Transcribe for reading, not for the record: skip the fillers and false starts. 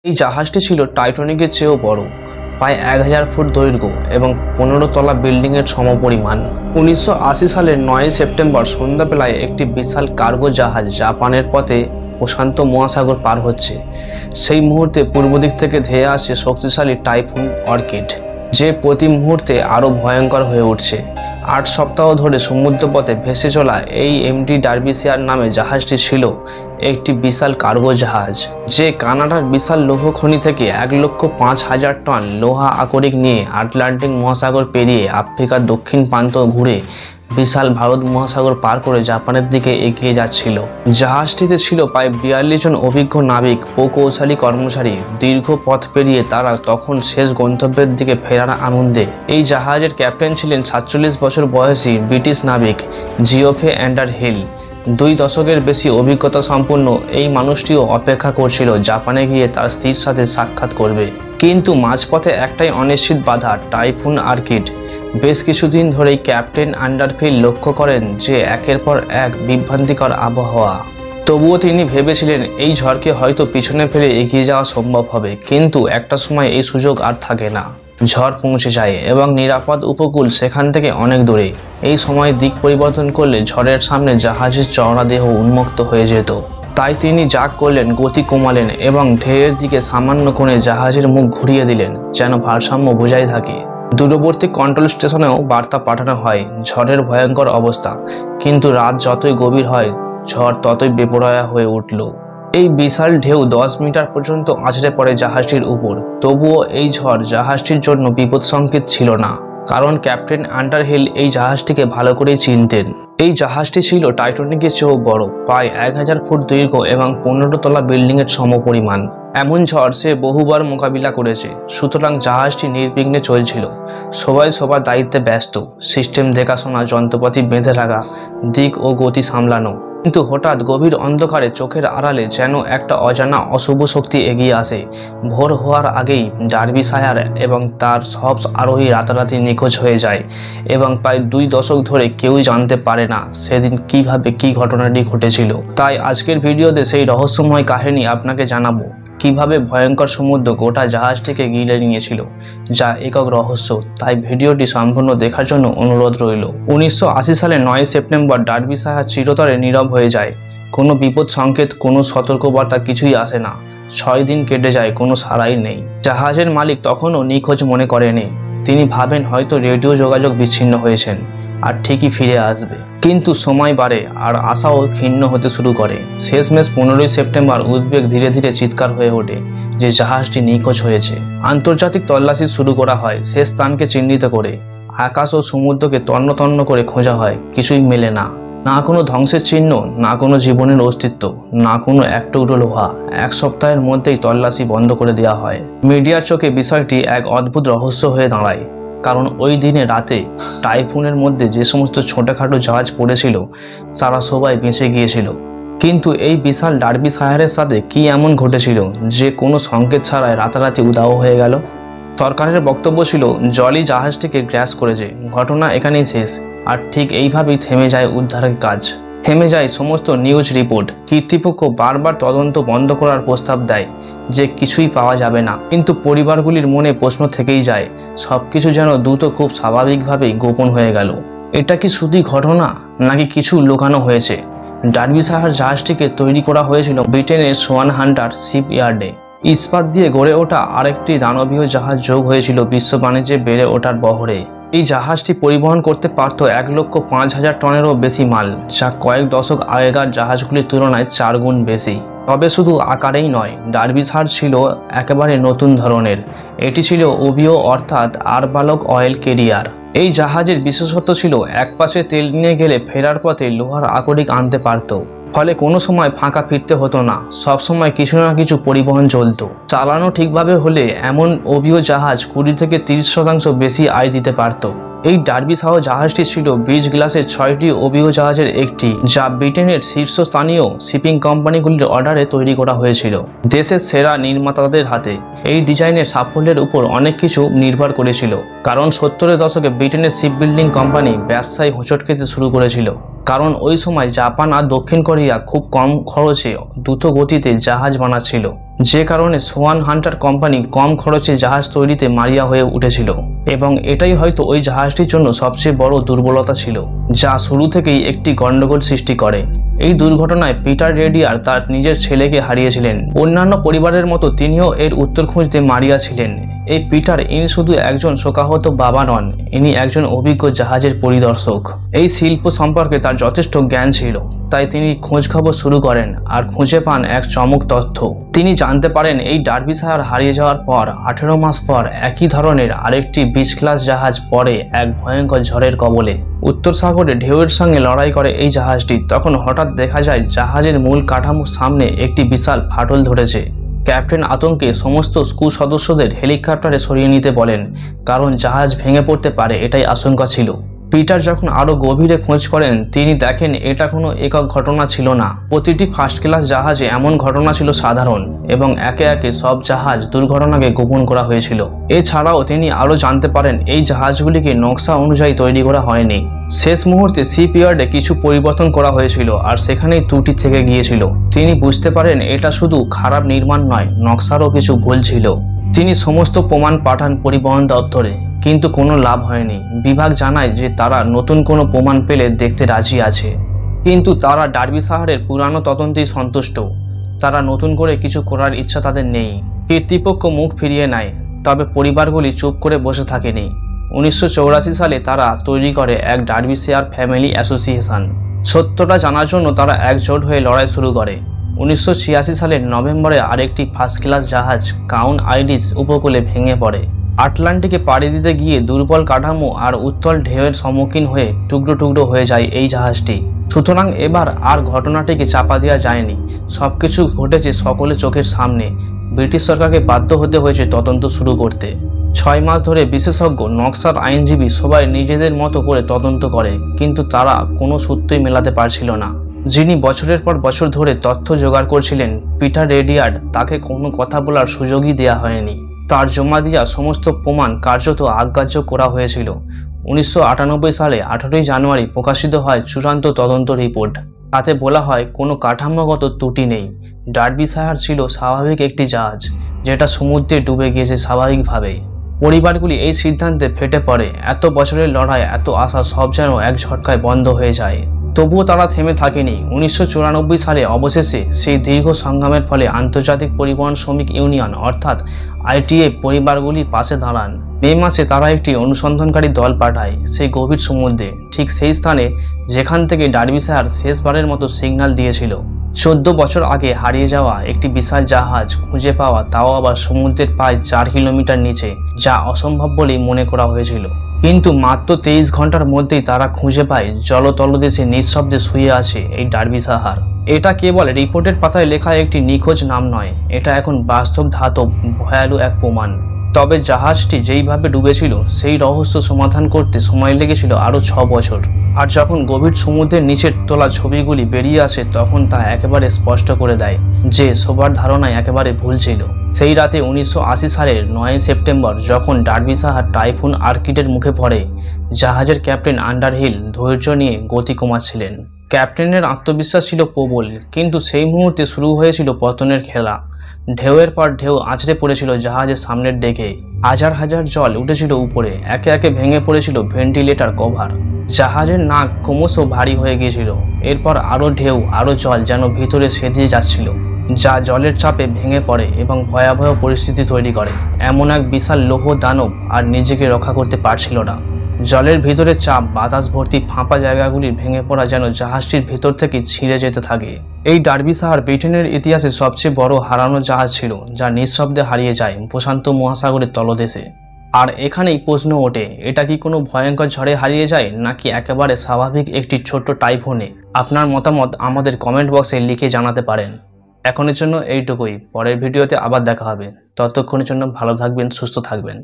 এই জাহাজটি ছিল টাইটানিকের চেয়েও বড়, প্রায় 1000 ফুট দৈর্ঘ্য এবং 15 তলা বিল্ডিংয়ের সমপরিমাণ। 1980 সালের 9 সেপ্টেম্বর সন্ধ্যাবেলায় একটি বিশাল কার্গো জাহাজ জাপানের পথে প্রশান্ত মহাসাগর পার হচ্ছে। সেই মুহূর্তে পূর্ব দিক থেকে ধেয়ে আসছে শক্তিশালী টাইফুন অর্কিড, যে প্রতি মুহূর্তে আরও ভয়ঙ্কর হয়ে উঠছে। 8 সপ্তাহ ধরে সমুদ্রপথে ভেসে চলা এই এমটি ডার্বিশায়ার নামে জাহাজটি ছিল একটি বিশাল কার্গো জাহাজ, যে কানাডার বিশাল লৌহ খনি থেকে 1,05,000 টন লোহা আকরিক নিয়ে আটলান্টিক মহাসাগর পেরিয়ে আফ্রিকার দক্ষিণ প্রান্ত ঘুরে বিশাল ভারত মহাসাগর পার করে জাপানের দিকে এগিয়ে যাচ্ছিল। জাহাজটিতে ছিল প্রায় 42 জন অভিজ্ঞ নাবিক, প্রকৌশলী কর্মচারী। দীর্ঘ পথ পেরিয়ে তারা তখন শেষ গন্তব্যের দিকে ফেরার আনন্দে। এই জাহাজের ক্যাপ্টেন ছিলেন 47 বছর বয়সী ব্রিটিশ নাবিক জিওফে আন্ডারহিল। 2 দশকের বেশি অভিজ্ঞতা সম্পন্ন এই মানুষটিও অপেক্ষা করছিল জাপানে গিয়ে তার স্ত্রীর সাথে সাক্ষাৎ করবে। কিন্তু মাঝপথে একটাই অনিশ্চিত বাধা, টাইফুন অর্কিড। বেশ কিছুদিন ধরেই ক্যাপ্টেন আন্ডারহিল লক্ষ্য করেন যে একের পর এক বিভ্রান্তিকর আবহাওয়া। তবুও তিনি ভেবেছিলেন এই ঝড়কে হয়তো পিছনে ফেলে এগিয়ে যাওয়া সম্ভব হবে, কিন্তু একটা সময় এই সুযোগ আর থাকে না। ঝড় পৌঁছে যায় এবং নিরাপদ উপকূল সেখান থেকে অনেক দূরে। এই সময় দিক পরিবর্তন করলে ঝড়ের সামনে জাহাজের চওড়া দেহ উন্মুক্ত হয়ে যেত। তাই তিনি যা করলেন, গতি কমালেন এবং ঢেউয়ের দিকে সামান্য কোণে জাহাজের মুখ ঘুরিয়ে দিলেন, যেন ভারসাম্য বজায় থাকে। দূরবর্তী কন্ট্রোল স্টেশনেও বার্তা পাঠানো হয়, ঝড়ের ভয়ঙ্কর অবস্থা। কিন্তু রাত যতই গভীর হয়, ঝড় ততই বেপরোয়া হয়ে উঠল। এই বিশাল ঢেউ 10 মিটার পর্যন্ত আছড়ে পড়ে জাহাজটির উপর। তবুও এই ঝড় জাহাজটির জন্য বিপদ সংকেত ছিল না, কারণ ক্যাপ্টেন আন্ডারহিল এই জাহাজটিকে ভালো করেই চিনতেন। এই জাহাজটি ছিল টাইটানিকের চেয়েও বড়, প্রায় 1000 ফুট দীর্ঘ এবং 15 তলা বিল্ডিংয়ের সমপরিমাণ। এমন ঝড় সে বহুবার মোকাবিলা করেছে, সুতরাং জাহাজটি নির্বিঘ্নে চলছিল। সবাই সবার দায়িত্বে ব্যস্ত, সিস্টেম দেখাশোনা, যন্ত্রপাতি বেঁধে রাখা, দিক ও গতি সামলানো। কিন্তু হঠাৎ গভীর অন্ধকারে চোখের আড়ালে যেন একটা অজানা অশুভ শক্তি এগিয়ে আসে। ভোর হওয়ার আগেই ডার্বিশায়ার এবং তার সব আরোহী রাতারাতি নিখোঁজ হয়ে যায় এবং প্রায় 2 দশক ধরে কেউই জানতে পারে না সেদিন কিভাবে কি ঘটনাটি ঘটেছিল। তাই আজকের ভিডিওতে সেই রহস্যময় কাহিনী আপনাকে জানাবো, কিভাবে ভয়ঙ্কর সমুদ্র গোটা জাহাজটিকে গিলে নিয়েছিল, যা একক রহস্য। তাই ভিডিওটি সম্পূর্ণ দেখার জন্য অনুরোধ রইল। 1980 সালে 9 সেপ্টেম্বর ডার্বিশায়ার চিরতরে নীরব হয়ে যায়। কোনো বিপদ সংকেত, কোনো সতর্কবার্তা কিছুই আসে না। 6 দিন কেটে যায়, কোনো সাড়াই নেই। জাহাজের মালিক তখনও নিখোঁজ মনে করেনি। তিনি ভাবেন হয়তো রেডিও যোগাযোগ বিচ্ছিন্ন হয়েছেন আর ঠিকই ফিরে আসবে। কিন্তু সময় বাড়ে আর আশাও ক্ষীণ হতে শুরু করে। শেষমেশ 15 সেপ্টেম্বর উদ্বেগ ধীরে ধীরে চিৎকার হয়ে ওঠে যে জাহাজটি নিখোঁজ হয়েছে। আন্তর্জাতিক তল্লাশি শুরু করা হয়, শেষ স্থানকে চিহ্নিত করে। আকাশ ও সমুদ্রকে তন্ন তন্ন করে খোঁজা হয়, কিছুই মেলে না। না কোনো ধ্বংসের চিহ্ন, না কোনো জীবনের অস্তিত্ব, না কোনো এক টুকরো লোহা। 1 সপ্তাহের মধ্যেই তল্লাশি বন্ধ করে দেওয়া হয়। মিডিয়ার চোখে বিষয়টি এক অদ্ভুত রহস্য হয়ে দাঁড়ায়, কারণ ওই দিনে রাতে টাইফুনের মধ্যে যে সমস্ত ছোটখাটো জাহাজ পড়েছিল তারা সবাই বেঁচে গিয়েছিল। কিন্তু এই বিশাল ডার্বিশায়ারের সাথে কি এমন ঘটেছিল যে কোনো সংকেত ছাড়াই রাতারাতি উধাও হয়ে গেল? সরকারের বক্তব্য ছিল জলই জাহাজটিকে গ্রাস করেছে, ঘটনা এখানেই শেষ। আর ঠিক এইভাবেই থেমে যায় উদ্ধারের কাজ, থেমে যায় সমস্ত নিউজ রিপোর্ট। কর্তৃপক্ষ বারবার তদন্ত বন্ধ করার প্রস্তাব দেয় যে কিছুই পাওয়া যাবে না, কিন্তু পরিবারগুলির মনে প্রশ্ন থেকেই যায়। সবকিছু যেন দ্রুত খুব স্বাভাবিকভাবেই গোপন হয়ে গেল। এটা কি শুধুই ঘটনা, নাকি কিছু লুকানো হয়েছে? ডার্বিশায়ার জাহাজটিকে তৈরি করা হয়েছিল ব্রিটেনের সোয়ান হান্টার শিপ ইয়ার্ডে। ইস্পাত দিয়ে গড়ে ওঠা আরেকটি দানবীয় জাহাজ যোগ হয়েছিল বিশ্ব বাণিজ্যে বেড়ে ওঠার বহরে। এই জাহাজটি পরিবহন করতে পারত 1,05,000 টনেরও বেশি মাল, যা কয়েক দশক আগেকার জাহাজগুলির তুলনায় 4 গুণ বেশি। তবে শুধু আকারেই নয়, ডার্বিশায়ার ছিল একেবারে নতুন ধরনের। এটি ছিল ওভিও অর্থাৎ আরবালক অয়েল ক্যারিয়ার। এই জাহাজের বিশেষত্ব ছিল একপাশে তেল নিয়ে গেলে ফেরার পথে লোহার আকরিক আনতে পারত, ফলে কোনো সময় ফাঁকা ফিরতে হতো না। সব সময় কিছু না কিছু পরিবহন চলত। চালানো ঠিকভাবে হলে এমন ওভিও জাহাজ 20 থেকে 30% বেশি আয় দিতে পারত। এই ডার্বিশায়ার জাহাজটি ছিল ব্রিজ গ্লাসের 6টি ওভিও জাহাজের একটি, যা ব্রিটেনের শীর্ষস্থানীয় শিপিং কোম্পানিগুলির অর্ডারে তৈরি করা হয়েছিল দেশের সেরা নির্মাতাদের হাতে। এই ডিজাইনের সাফল্যের উপর অনেক কিছু নির্ভর করেছিল, কারণ 70-এর দশকে ব্রিটেনের শিপ বিল্ডিং কোম্পানি ব্যবসায় হোঁচট খেতে শুরু করেছিল। কারণ ওই সময় জাপান আর দক্ষিণ কোরিয়া খুব কম খরচে দ্রুত গতিতে জাহাজ বানাচ্ছিল, যে কারণে সোয়ান হান্টার কোম্পানি কম খরচে জাহাজ তৈরিতে মারিয়া হয়ে উঠেছিল। এবং এটাই হয়তো ওই জাহাজটির জন্য সবচেয়ে বড় দুর্বলতা ছিল, যা শুরু থেকেই একটি গন্ডগোল সৃষ্টি করে। এই দুর্ঘটনায় পিটার রেডিয়ার তার নিজের ছেলেকে হারিয়েছিলেন। অন্যান্য পরিবারের মতো তিনিও এর উত্তর খুঁজতে মারিয়া ছিলেন। এই পিটার ইনি শুধু একজন শোকাহত বাবা নন, ইনি একজন অভিজ্ঞ জাহাজের পরিদর্শক। এই শিল্প সম্পর্কে তার যথেষ্ট জ্ঞান ছিল, তাই তিনি খোঁজ খবর শুরু করেন আর খুঁজে পান এক চমক তথ্য। তিনি জানতে পারেন এই ডার্বিশায়ার হারিয়ে যাওয়ার পর 18 মাস পর একই ধরনের আরেকটি 20 ক্লাস জাহাজ পড়ে এক ভয়ঙ্কর ঝড়ের কবলে। উত্তর সাগরে ঢেউয়ের সঙ্গে লড়াই করে এই জাহাজটি। তখন হঠাৎ দেখা যায় জাহাজের মূল কাঠামোর সামনে একটি বিশাল ফাটল ধরেছে। ক্যাপ্টেন আতঙ্কে সমস্ত স্ক্রু সদস্যদের হেলিকপ্টারে সরিয়ে নিতে বলেন, কারণ জাহাজ ভেঙে পড়তে পারে এটাই আশঙ্কা ছিল। পিটার যখন আরও গভীরে খোঁজ করেন, তিনি দেখেন এটা কোনো একক ঘটনা ছিল না। প্রতিটি ফার্স্ট ক্লাস জাহাজে এমন ঘটনা ছিল সাধারণ, এবং একে একে সব জাহাজ দুর্ঘটনাকে গোপন করা হয়েছিল। এছাড়াও তিনি আরও জানতে পারেন এই জাহাজগুলিকে নকশা অনুযায়ী তৈরি করা হয়নি। শেষ মুহূর্তে শিপইয়ার্ডে কিছু পরিবর্তন করা হয়েছিল, আর সেখানেই ত্রুটি থেকে গিয়েছিল। তিনি বুঝতে পারেন এটা শুধু খারাপ নির্মাণ নয়, নকশারও কিছু ভুল ছিল। তিনি সমস্ত প্রমাণ পাঠান পরিবহন দপ্তরে, কিন্তু কোনো লাভ হয়নি। বিভাগ জানায় যে তারা নতুন কোনো প্রমাণ পেলে দেখতে রাজি আছে, কিন্তু তারা ডার্বিশায়ারের পুরানো তদন্তেই সন্তুষ্ট। তারা নতুন করে কিছু করার ইচ্ছা তাদের নেই। কর্তৃপক্ষ মুখ ফিরিয়ে নেয়, তবে পরিবারগুলি চুপ করে বসে থাকেনি। 1984 সালে তারা তৈরি করে এক ডার্বিশায়ার ফ্যামিলি অ্যাসোসিয়েশন। সত্যটা জানার জন্য তারা একজোট হয়ে লড়াই শুরু করে। 1986 সালের নভেম্বরে আরেকটি ফার্স্ট ক্লাস জাহাজ কাউন আইরিস উপকূলে ভেঙে পড়ে। আটলান্টিকে পাড়ি দিতে গিয়ে দুর্বল কাঠামো আর উত্তল ঢেউয়ের সম্মুখীন হয়ে টুকরো টুকরো হয়ে যায় এই জাহাজটি। সুতরাং এবার আর ঘটনাটিকে চাপা দেওয়া যায়নি। সবকিছু ঘটেছে সকলের চোখের সামনে। ব্রিটিশ সরকারকে বাধ্য হতে হয়েছে তদন্ত শুরু করতে। 6 মাস ধরে বিশেষজ্ঞ, নকশার আইনজীবী সবাই নিজেদের মতো করে তদন্ত করে, কিন্তু তারা কোনো সূত্রই মেলাতে পারছিল না। যিনি বছরের পর বছর ধরে তথ্য জোগাড় করছিলেন, পিটার রেডিয়ার্ড, তাকে কোনো কথা বলার সুযোগই দেওয়া হয়নি। তার জমা দেওয়া সমস্ত প্রমাণ কার্যত অগ্রাহ্য করা হয়েছিল। 1998 সালে 18 জানুয়ারি প্রকাশিত হয় চূড়ান্ত তদন্ত রিপোর্ট। তাতে বলা হয় কোনো কাঠামোগত ত্রুটি নেই। ডার্বিশায়ার ছিল স্বাভাবিক একটি জাহাজ, যেটা সমুদ্রে ডুবে গিয়েছে স্বাভাবিকভাবেই। পরিবারগুলি এই সিদ্ধান্তে ফেটে পড়ে। এত বছরের লড়াই, এত আশা, সব যেন এক ঝটকায় বন্ধ হয়ে যায়। তবুও তারা থেমে থাকেনি। 1994 সালে অবশেষে সেই দীর্ঘ সংগ্রামের ফলে আন্তর্জাতিক পরিবহন শ্রমিক ইউনিয়ন অর্থাৎ ITF পরিবারগুলির পাশে দাঁড়ান। মে মাসে তারা একটি অনুসন্ধানকারী দল পাঠায় সেই গভীর সমুদ্রে, ঠিক সেই স্থানে যেখান থেকে ডার্বিশায়ার শেষবারের মতো সিগন্যাল দিয়েছিল। 14 বছর আগে হারিয়ে যাওয়া একটি বিশাল জাহাজ খুঁজে পাওয়া, তাও আবার সমুদ্রের প্রায় 4 কিলোমিটার নিচে, যা অসম্ভব বলেই মনে করা হয়েছিল। কিন্তু মাত্র 23 ঘন্টার মধ্যেই তারা খুঁজে পায় জলতলদেশে নিঃশব্দে শুয়ে আছে এই ডার্বিশায়ার। এটা কেবল রিপোর্টের পাতায় লেখা একটি নিখোঁজ নাম নয়, এটা এখন বাস্তব ধাতব ভয়ালু এক প্রমাণ। তবে জাহাজটি যেইভাবে ডুবেছিল সেই রহস্য সমাধান করতে সময় লেগেছিল আরও 6 বছর। আর যখন গভীর সমুদ্রের নিচের তোলা ছবিগুলি বেরিয়ে আসে, তখন তা একেবারে স্পষ্ট করে দেয় যে সবার ধারণায় একেবারে ভুল ছিল। সেই রাতে 1980 সালের 9 সেপ্টেম্বর যখন ডার্বিশায়ার টাইফুন আর্কিডের মুখে পড়ে, জাহাজের ক্যাপ্টেন আন্ডারহিল ধৈর্য নিয়ে গতি কমাচ্ছিলেন। ক্যাপ্টেনের আত্মবিশ্বাস ছিল প্রবল, কিন্তু সেই মুহূর্তে শুরু হয়েছিল পতনের খেলা। ঢেউয়ের পর ঢেউ আছড়ে পড়েছিল জাহাজের সামনের ডেকে। হাজার হাজার জল উঠেছিল উপরে, একে একে ভেঙে পড়েছিল ভেন্টিলেটর কভার। জাহাজের নাক ক্রমশ ভারী হয়ে গিয়েছিল। এরপর আরও ঢেউ, আরও জল যেন ভিতরে সেদিয়ে যাচ্ছিল, যা জলের চাপে ভেঙে পড়ে এবং ভয়াবহ পরিস্থিতি তৈরি করে। এমন এক বিশাল লৌহ দানব আর নিজেকে রক্ষা করতে পারছিল না। জলের ভিতরে চাপ, বাতাস ভর্তি ফাঁপা জায়গাগুলির ভেঙে পড়া যেন জাহাজটির ভিতর থেকে ছিঁড়ে যেতে থাকে। এই ডার্বিশায়ার ব্রিটেনের ইতিহাসে সবচেয়ে বড় হারানো জাহাজ ছিল, যা নিঃশব্দে হারিয়ে যায় প্রশান্ত মহাসাগরের তলদেশে। আর এখানেই প্রশ্ন ওঠে, এটা কি কোনো ভয়ঙ্কর ঝড়ে হারিয়ে যায়, নাকি একেবারে স্বাভাবিক একটি ছোট্ট টাইফুনে? আপনার মতামত আমাদের কমেন্ট বক্সে লিখে জানাতে পারেন। এখনের জন্য এইটুকুই। পরের ভিডিওতে আবার দেখা হবে। ততক্ষণের জন্য ভালো থাকবেন, সুস্থ থাকবেন।